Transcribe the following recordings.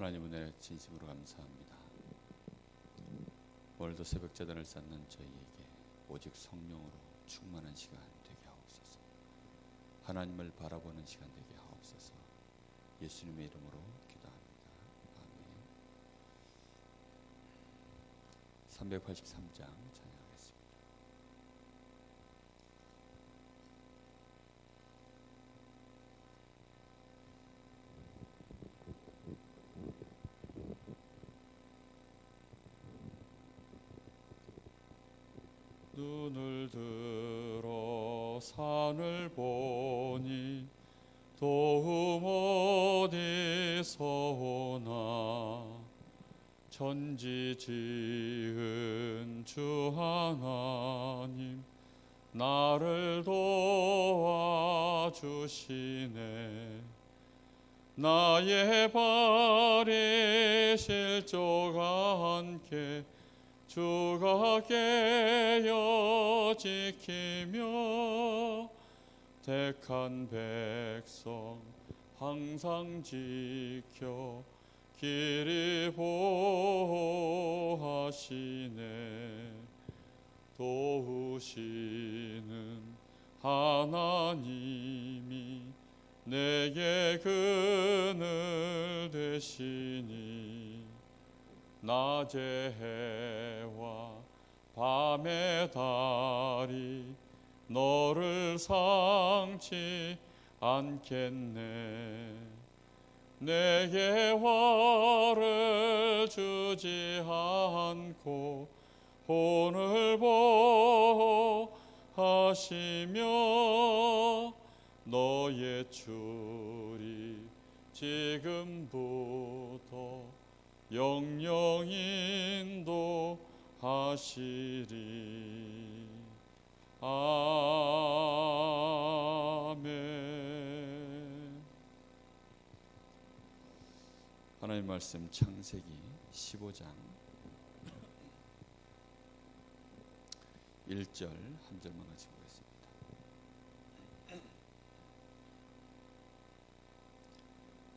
하나님 은혜 진심으로 감사합니다. 오늘도 새벽제단을 쌓는 저희에게 오직 성령으로 충만한 시간 되게 하옵소서. 하나님을 바라보는 시간 되게 하옵소서. 예수님의 이름으로 기도합니다. 아멘. 383장 찬양하겠습니다. 눈을 들어 산을 보니 도움 어디서 오나. 천지 지은 주 하나님 나를 도와주시네. 나의 발이 실족하 않게 주가 깨어 지키며 택한 백성 항상 지켜 길이 보호하시네. 도우시는 하나님이 내게 그늘 되시니. 낮의 해와 밤의 달이 너를 상치 않겠네. 내게 화를 주지 않고 혼을 보호하시며 너의 줄이 지금부터 영영 인도하시리. 아멘. 하나님 말씀 창세기 15장 1절 한 절만 같이 보겠습니다.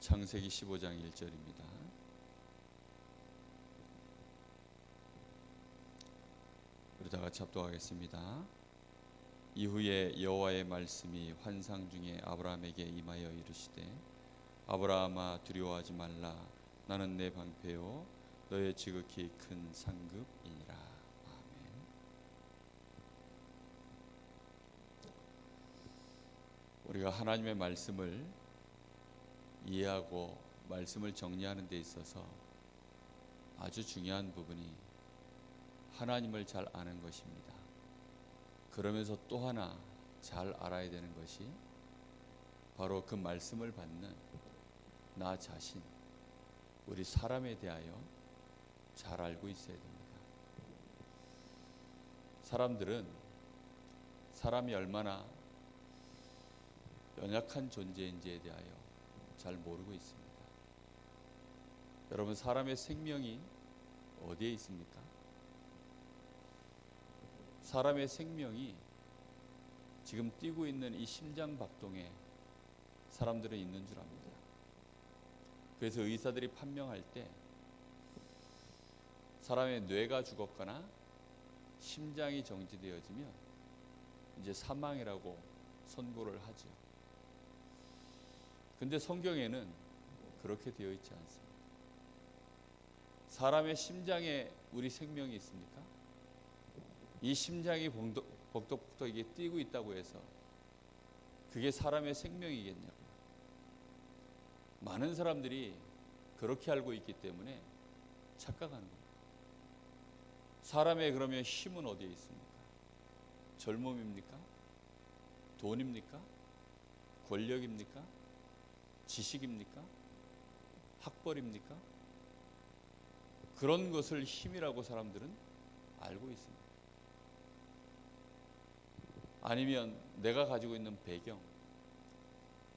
창세기 15장 1절입니다. 우리 다 같이 합독하겠습니다. 이후에 여호와의 말씀이 환상 중에 아브라함에게 임하여 이르시되 아브라함아 두려워하지 말라. 나는 내 방패요 너의 지극히 큰 상급이니라. 아멘. 우리가 하나님의 말씀을 이해하고 말씀을 정리하는 데 있어서 아주 중요한 부분이 하나님을 잘 아는 것입니다. 그러면서 또 하나 잘 알아야 되는 것이 바로 그 말씀을 받는 나 자신, 우리 사람에 대하여 잘 알고 있어야 됩니다. 사람이 얼마나 연약한 존재인지에 대하여 잘 모르고 있습니다. 여러분, 사람의 생명이 어디에 있습니까? 사람의 생명이 지금 뛰고 있는 이 심장박동에 사람들은 있는 줄 압니다. 그래서 의사들이 판명할 때 사람의 뇌가 죽었거나 심장이 정지되어지면 이제 사망이라고 선고를 하죠. 근데 성경에는 그렇게 되어 있지 않습니다. 사람의 심장에 우리 생명이 있습니까? 이 심장이 복덕복덕 이게 뛰고 있다고 해서 그게 사람의 생명이겠냐고요. 많은 사람들이 그렇게 알고 있기 때문에 착각하는 겁니다. 사람의 그러면 힘은 어디에 있습니까? 젊음입니까? 돈입니까? 권력입니까? 지식입니까? 학벌입니까? 그런 것을 힘이라고 사람들은 알고 있습니다. 아니면 내가 가지고 있는 배경,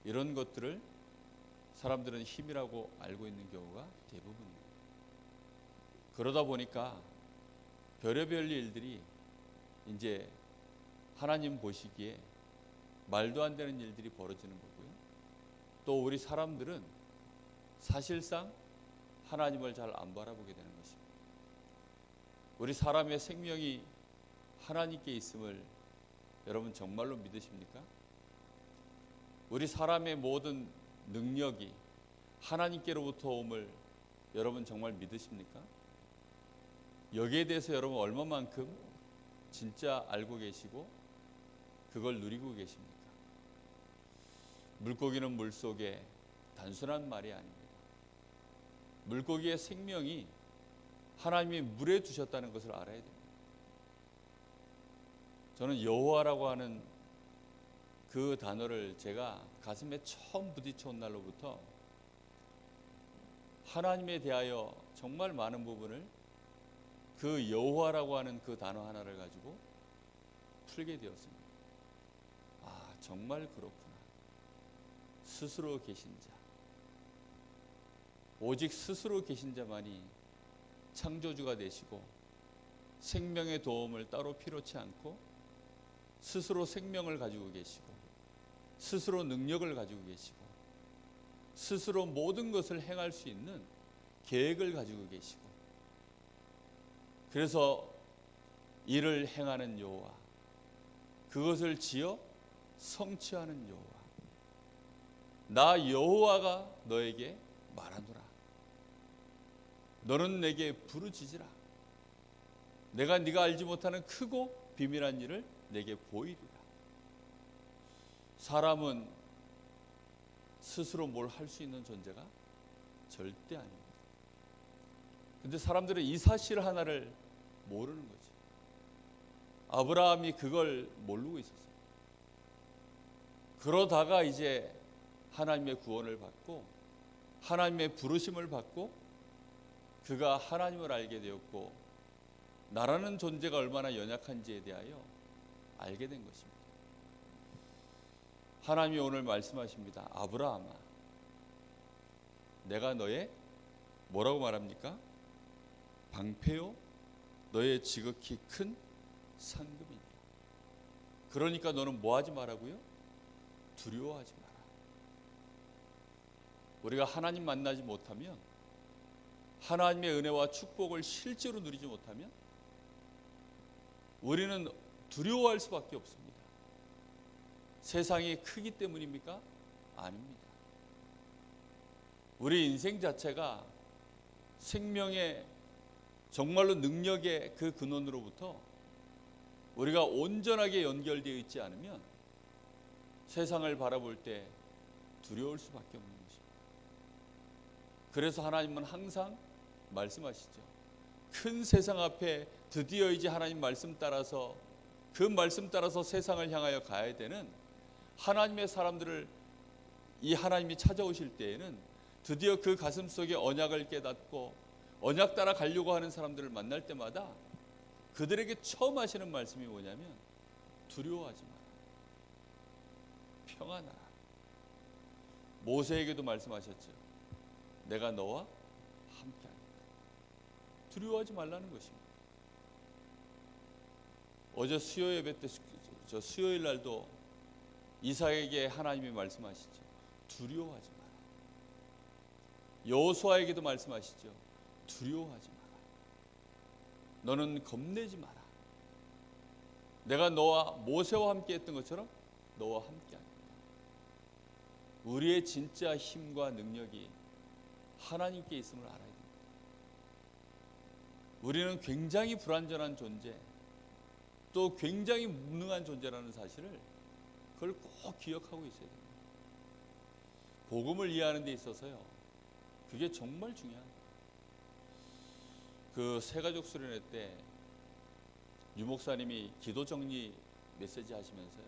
이런 것들을 사람들은 힘이라고 알고 있는 경우가 대부분입니다. 그러다 보니까 별의별 일들이 이제 하나님 보시기에 말도 안 되는 일들이 벌어지는 거고요. 또 우리 사람들은 사실상 하나님을 잘 안 바라보게 되는 것입니다. 우리 사람의 생명이 하나님께 있음을 여러분 정말로 믿으십니까? 우리 사람의 모든 능력이 하나님께로부터 옴을 여러분 정말 믿으십니까? 여기에 대해서 여러분 얼마만큼 진짜 알고 계시고 그걸 누리고 계십니까? 물고기는 물속에 단순한 말이 아닙니다. 물고기의 생명이 하나님이 물에 두셨다는 것을 알아야 됩니다. 저는 여호와라고 하는 그 단어를 제가 가슴에 처음 부딪혀온 날로부터 하나님에 대하여 정말 많은 부분을 그 여호와라고 하는 그 단어 하나를 가지고 풀게 되었습니다. 아, 정말 그렇구나. 스스로 계신 자, 오직 스스로 계신 자만이 창조주가 되시고 생명의 도움을 따로 필요치 않고 스스로 생명을 가지고 계시고 스스로 능력을 가지고 계시고 스스로 모든 것을 행할 수 있는 계획을 가지고 계시고 그래서 이를 행하는 여호와, 그것을 지어 성취하는 여호와, 나 여호와가 너에게 말하노라. 너는 내게 부르짖으라. 내가 네가 알지 못하는 크고 비밀한 일을 내게 보이리라. 사람은 스스로 뭘 할 수 있는 존재가 절대 아닙니다. 근데 사람들은 이 사실 하나를 모르는 거지. 아브라함이 그걸 모르고 있었어요. 그러다가 이제 하나님의 구원을 받고 하나님의 부르심을 받고 그가 하나님을 알게 되었고 나라는 존재가 얼마나 연약한지에 대하여 알게 된 것입니다. 하나님이 오늘 말씀하십니다. 아브라함아, 내가 너의 뭐라고 말합니까? 방패요 너의 지극히 큰 상급이니라. 그러니까 너는 뭐 하지 말라고요? 두려워하지 마라. 우리가 하나님 만나지 못하면, 하나님의 은혜와 축복을 실제로 누리지 못하면 우리는 두려워할 수밖에 없습니다. 세상이 크기 때문입니까? 아닙니다. 우리 인생 자체가 생명의 정말로 능력의 그 근원으로부터 우리가 온전하게 연결되어 있지 않으면 세상을 바라볼 때 두려울 수밖에 없는 것입니다. 그래서 하나님은 항상 말씀하시죠. 큰 세상 앞에 드디어 이제 하나님 말씀 따라서, 그 말씀 따라서 세상을 향하여 가야 되는 하나님의 사람들을, 이 하나님이 찾아오실 때에는 드디어 그 가슴 속에 언약을 깨닫고 언약 따라 가려고 하는 사람들을 만날 때마다 그들에게 처음 하시는 말씀이 뭐냐면 두려워하지 마라, 평안하라. 모세에게도 말씀하셨죠. 내가 너와 함께하겠다. 두려워하지 말라는 것입니다. 어제 수요 예배 때, 저 수요일 날도 이삭에게 하나님이 말씀하시죠. 두려워하지 마라. 여호수아에게도 말씀하시죠. 두려워하지 마라. 너는 겁내지 마라. 내가 너와 모세와 함께 했던 것처럼 너와 함께 하겠다. 우리의 진짜 힘과 능력이 하나님께 있음을 알아야 됩니다. 우리는 굉장히 불완전한 존재, 또 굉장히 무능한 존재라는 사실을 그걸 꼭 기억하고 있어야 됩니다. 복음을 이해하는 데 있어서요, 그게 정말 중요합니다. 그 새가족 수련회 때 유 목사님이 기도 정리 메시지 하시면서요,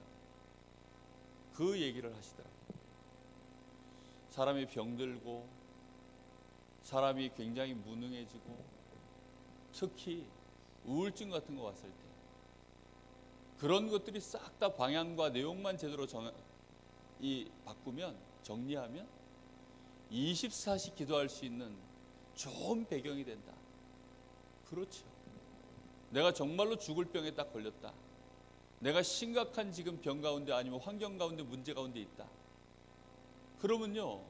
그 얘기를 하시더라고요. 사람이 병들고 사람이 굉장히 무능해지고 특히 우울증 같은 거 왔을 때 그런 것들이 싹 다 방향과 내용만 제대로 바꾸면, 정리하면 24시 기도할 수 있는 좋은 배경이 된다. 그렇죠. 내가 정말로 죽을 병에 딱 걸렸다. 내가 심각한 지금 병 가운데 아니면 환경 가운데 문제 가운데 있다. 그러면요,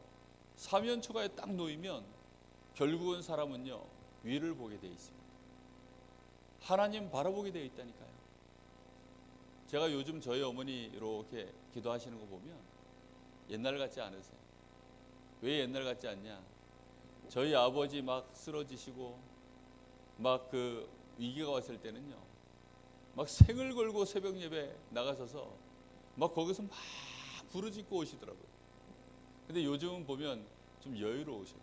사면초가에 딱 놓이면 결국은 사람은요, 위를 보게 되어 있습니다. 하나님 바라보게 되어 있다니까요. 제가 요즘 저희 어머니 이렇게 기도하시는 거 보면 옛날 같지 않으세요? 왜 옛날 같지 않냐? 저희 아버지 막 쓰러지시고 막 그 위기가 왔을 때는요, 막 생을 걸고 새벽 예배 나가셔서 막 거기서 막 부르짖고 오시더라고요. 근데 요즘은 보면 좀 여유로우셔요.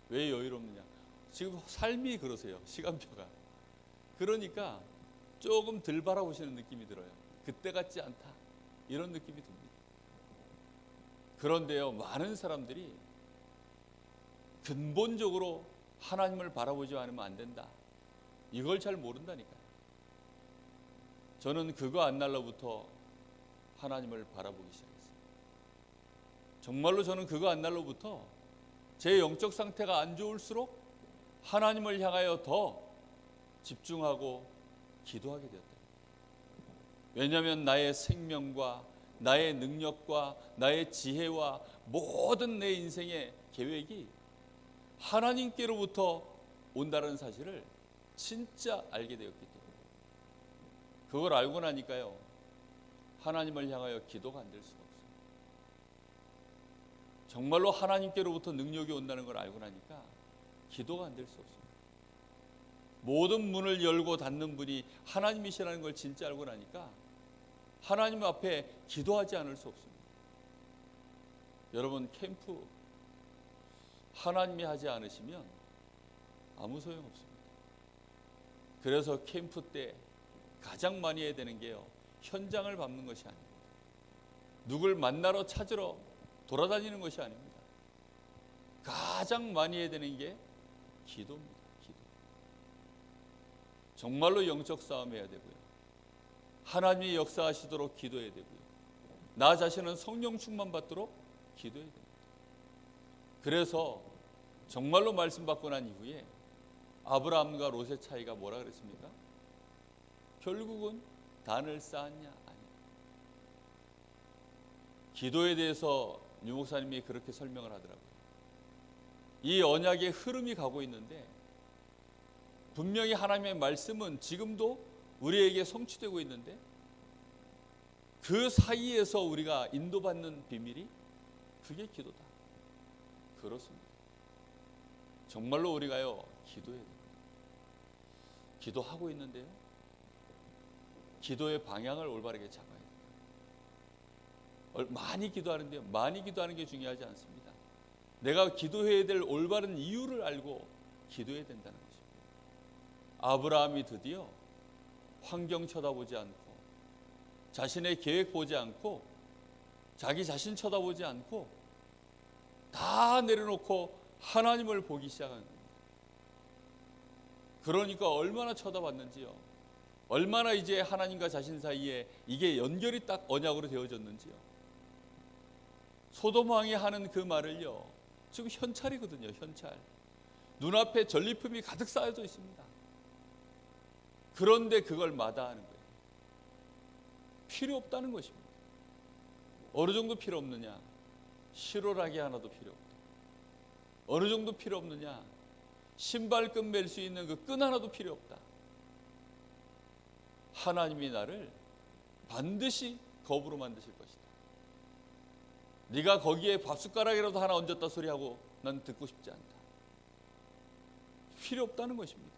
왜 여유롭느냐? 지금 삶이 그러세요. 시간표가. 그러니까 조금 덜 바라보시는 느낌이 들어요. 그때 같지 않다, 이런 느낌이 듭니다. 그런데요, 많은 사람들이 근본적으로 하나님을 바라보지 않으면 안 된다, 이걸 잘 모른다니까요. 저는 그거 안 날로부터 하나님을 바라보기 시작했어요. 정말로 저는 그거 안 날로부터 제 영적 상태가 안 좋을수록 하나님을 향하여 더 집중하고 기도하게 되었다. 왜냐하면 나의 생명과 나의 능력과 나의 지혜와 모든 내 인생의 계획이 하나님께로부터 온다는 사실을 진짜 알게 되었기 때문에, 그걸 알고 나니까요, 하나님을 향하여 기도가 안 될 수가 없어요. 정말로 하나님께로부터 능력이 온다는 걸 알고 나니까 기도가 안 될 수 없습니다. 모든 문을 열고 닫는 분이 하나님이시라는 걸 진짜 알고 나니까 하나님 앞에 기도하지 않을 수 없습니다. 여러분, 캠프 하나님이 하지 않으시면 아무 소용없습니다. 그래서 캠프 때 가장 많이 해야 되는 게요, 현장을 밟는 것이 아닙니다. 누굴 만나러 찾으러 돌아다니는 것이 아닙니다. 가장 많이 해야 되는 게 기도입니다. 기도. 정말로 영적 싸움 해야 되고요, 하나님이 역사하시도록 기도해야 되고요, 나 자신은 성령 충만 받도록 기도해야 됩니다. 그래서 정말로 말씀 받고 난 이후에 아브라함과 롯의 차이가 뭐라 그랬습니까? 결국은 단을 쌓았냐, 아니냐. 기도에 대해서 유 목사님이 그렇게 설명을 하더라고요. 이 언약의 흐름이 가고 있는데 분명히 하나님의 말씀은 지금도 우리에게 성취되고 있는데 그 사이에서 우리가 인도받는 비밀이 그게 기도다. 그렇습니다. 정말로 우리가요, 기도해야 됩니다. 기도하고 있는데요, 기도의 방향을 올바르게 잡아야 돼요. 많이 기도하는데요, 많이 기도하는 게 중요하지 않습니다. 내가 기도해야 될 올바른 이유를 알고 기도해야 된다는 것입니다. 아브라함이 드디어 환경 쳐다보지 않고 자신의 계획 보지 않고 자기 자신 쳐다보지 않고 다 내려놓고 하나님을 보기 시작한 겁니다. 그러니까 얼마나 쳐다봤는지요, 얼마나 이제 하나님과 자신 사이에 이게 연결이 딱 언약으로 되어졌는지요. 소돔 왕이 하는 그 말을요, 지금 현찰이거든요. 현찰. 눈앞에 전리품이 가득 쌓여져 있습니다. 그런데 그걸 마다하는 거예요. 필요 없다는 것입니다. 어느 정도 필요 없느냐? 실오라기 하나도 필요 없다. 어느 정도 필요 없느냐? 신발끈 맬 수 있는 그 끈 하나도 필요 없다. 하나님이 나를 반드시 거부로 만드실 것이다. 네가 거기에 밥숟가락이라도 하나 얹었다 소리하고 난 듣고 싶지 않다. 필요 없다는 것입니다.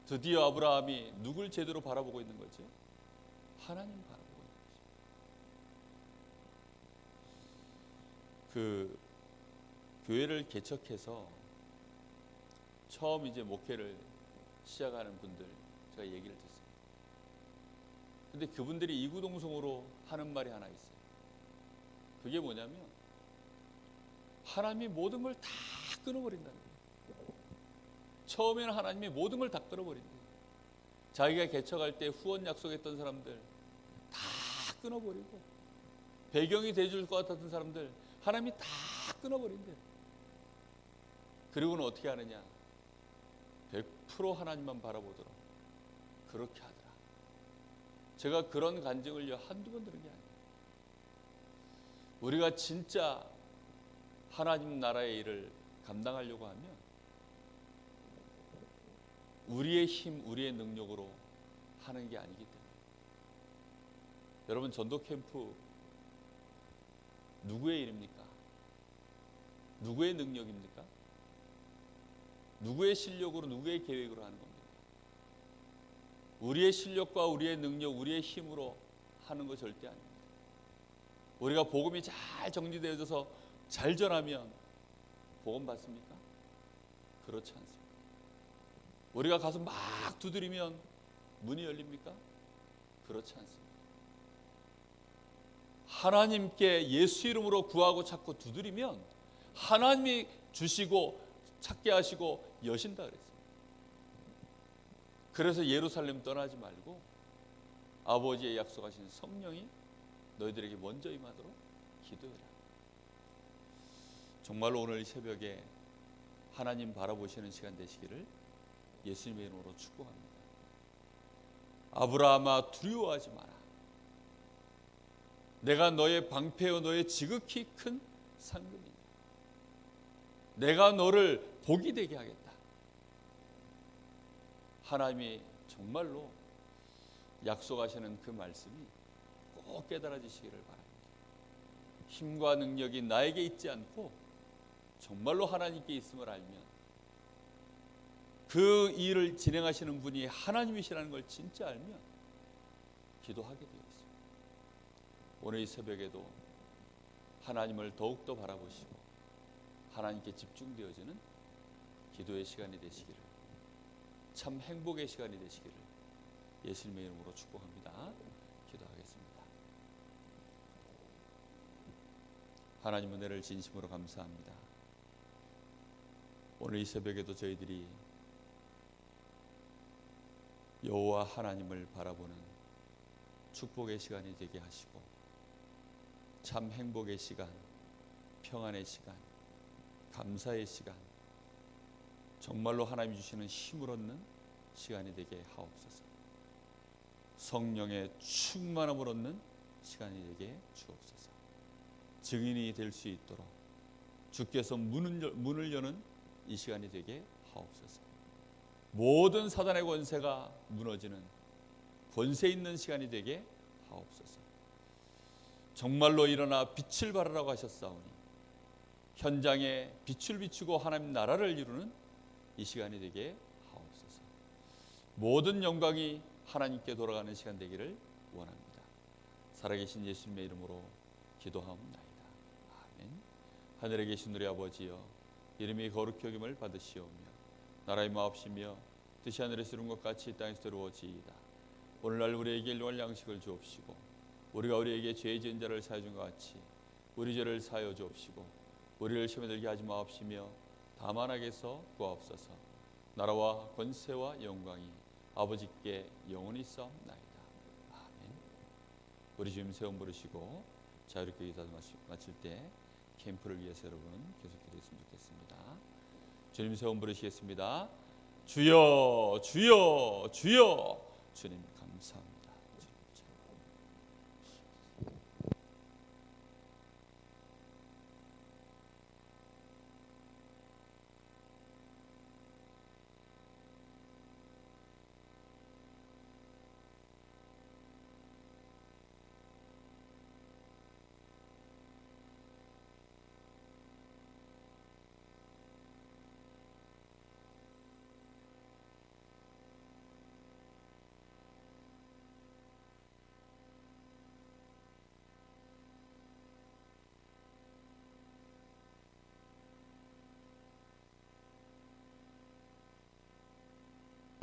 드디어 아브라함이 누굴 제대로 바라보고 있는 거죠? 하나님 바라보고 있는 거죠. 그 교회를 개척해서 처음 이제 목회를 시작하는 분들 제가 얘기를 듣습니다. 근데 그분들이 이구동성으로 하는 말이 하나 있어요. 그게 뭐냐면 하나님이 모든 걸 다 끊어버린다는 거예요. 처음에는 하나님이 모든 걸 다 끊어버린대요. 자기가 개척할 때 후원 약속했던 사람들 다 끊어버리고, 배경이 돼줄 것 같았던 사람들 하나님이 다 끊어버린대요. 그리고는 어떻게 하느냐? 100% 하나님만 바라보도록 그렇게 하더라. 제가 그런 간증을 한두 번 들은 게 아니에요. 우리가 진짜 하나님 나라의 일을 감당하려고 하면 우리의 힘, 우리의 능력으로 하는 게 아니기 때문에. 여러분, 전도 캠프 누구의 일입니까? 누구의 능력입니까? 누구의 실력으로, 누구의 계획으로 하는 겁니까? 우리의 실력과 우리의 능력, 우리의 힘으로 하는 거 절대 아닙니다. 우리가 복음이 잘 정리되어져서 잘 전하면 복음 받습니까? 그렇지 않습니다. 우리가 가서 막 두드리면 문이 열립니까? 그렇지 않습니다. 하나님께 예수 이름으로 구하고 찾고 두드리면 하나님이 주시고 찾게 하시고 여신다 그랬습니다. 그래서 예루살렘 떠나지 말고 아버지의 약속하신 성령이 너희들에게 먼저 임하도록 기도해라. 정말로 오늘 새벽에 하나님 바라보시는 시간 되시기를 예수님의 이름으로 축복합니다. 아브라함아, 두려워하지 마라. 내가 너의 방패요 너의 지극히 큰 상급이니 내가 너를 복이 되게 하겠다. 하나님이 정말로 약속하시는 그 말씀이 꼭 깨달아지시기를 바랍니다. 힘과 능력이 나에게 있지 않고 정말로 하나님께 있음을 알면, 그 일을 진행하시는 분이 하나님이시라는 걸 진짜 알면 기도하게 되어 있습니다. 오늘 이 새벽에도 하나님을 더욱더 바라보시고 하나님께 집중되어지는 기도의 시간이 되시기를, 참 행복의 시간이 되시기를 예수님의 이름으로 축복합니다. 기도하겠습니다. 하나님 은혜를 진심으로 감사합니다. 오늘 이 새벽에도 저희들이 여호와 하나님을 바라보는 축복의 시간이 되게 하시고 참 행복의 시간, 평안의 시간, 감사의 시간, 정말로 하나님이 주시는 힘을 얻는 시간이 되게 하옵소서. 성령의 충만함을 얻는 시간이 되게 주옵소서. 증인이 될 수 있도록 주께서 문을 여는 이 시간이 되게 하옵소서. 모든 사단의 권세가 무너지는 권세 있는 시간이 되게 하옵소서. 정말로 일어나 빛을 발하라고 하셨사오니 현장에 빛을 비추고 하나님 나라를 이루는 이 시간이 되게 하옵소서. 모든 영광이 하나님께 돌아가는 시간 되기를 원합니다. 살아계신 예수님의 이름으로 기도하옵나이다. 아멘. 하늘에 계신 우리 아버지여, 이름이 거룩히 여김을 받으시오며 나라의 마옵시며 뜻이 하늘에서 이룬 것 같이 이 땅에서 이루어지이다. 오늘날 우리에게 일용할 양식을 주옵시고 우리가 우리에게 죄 지은 자를 사하여 준 것 같이 우리 죄를 사하여 주옵시고 우리를 시험에 들게 하지 마옵시며 다만 악에서 구하옵소서. 나라와 권세와 영광이 아버지께 영원히 있사옵나이다. 아멘. 우리 주님 세움 부르시고 자유롭게 기도 마칠 때 캠프를 위해서 여러분 계속 기도했으면 좋겠습니다. 주님 세움 부르시겠습니다. 주여 주여 주여. 주님 감사합니다.